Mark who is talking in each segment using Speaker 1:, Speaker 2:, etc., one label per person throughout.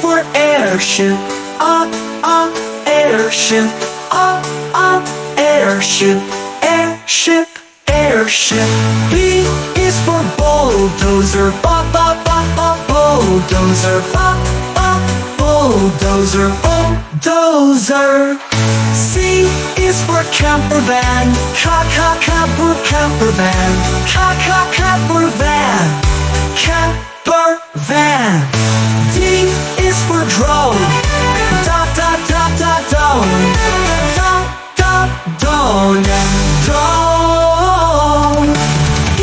Speaker 1: for airship. Airship. Airship. Airship. Airship. B is for bulldozer. Bulldozer. Bulldozer. Bulldozer. C is for camper van. Camper van. Camper van. Camper van. D is for drone. Drone. Drone. E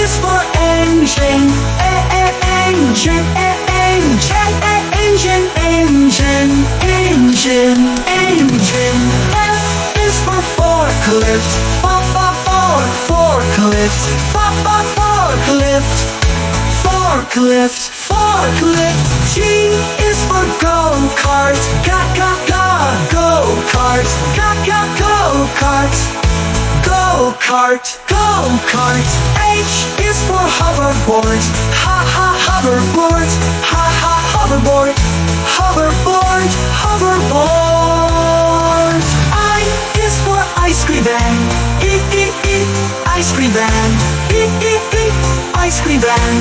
Speaker 1: is for engine. Engine. F is for forklift. Forklift. G is for go-kart. Go-kart. Go-kart. H is for hoverboard. Hoverboard. I is for ice cream van. Ice cream van. Ice cream van.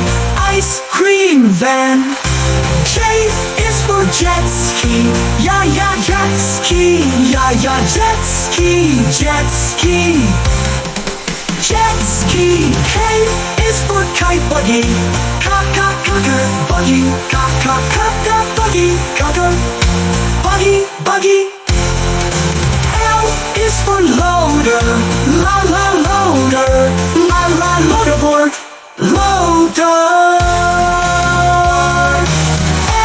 Speaker 1: Ice cream van. J is for jet ski. Jet ski. Jet ski. K is for kite buggy. Buggy. L is for loader. Loaderboard. Loader.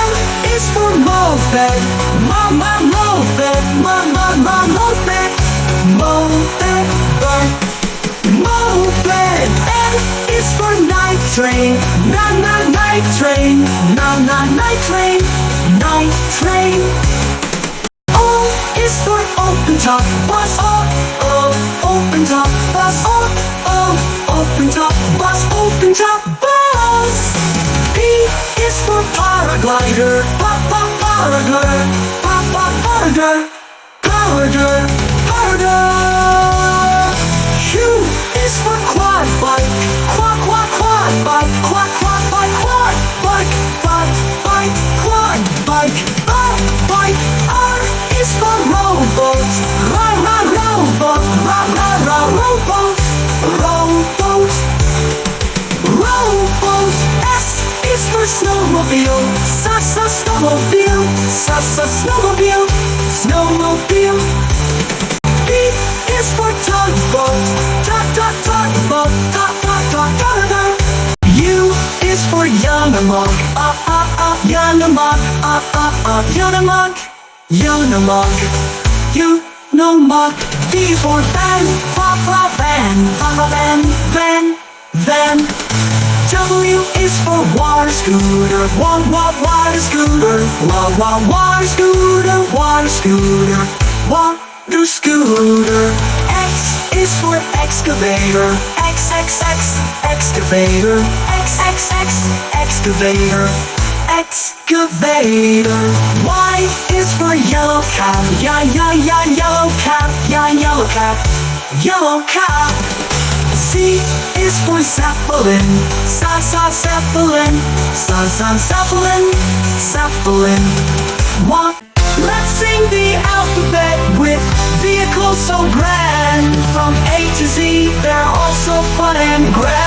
Speaker 1: M is for moped. Moped. N is for night train. Night train. O is for open top bus. Open top bus. Open top bus. P is for paraglider. Paraglider. Q is for quad bike. Quad bike. R is for rowboat. Rowboat. S is for snowmobile. Snowmobile. B is for tugboat. Tugboat. U is for Yanamog. Yanamog. V for van. Van. W is for water scooter. Water scooter. X is for excavator. Excavator. Y is for yellow cap. Yellow cap. Z is for zeppelin. Zeppelin. Let's sing the alphabet with vehicles so grand. From A to Z, they're all so fun and grand.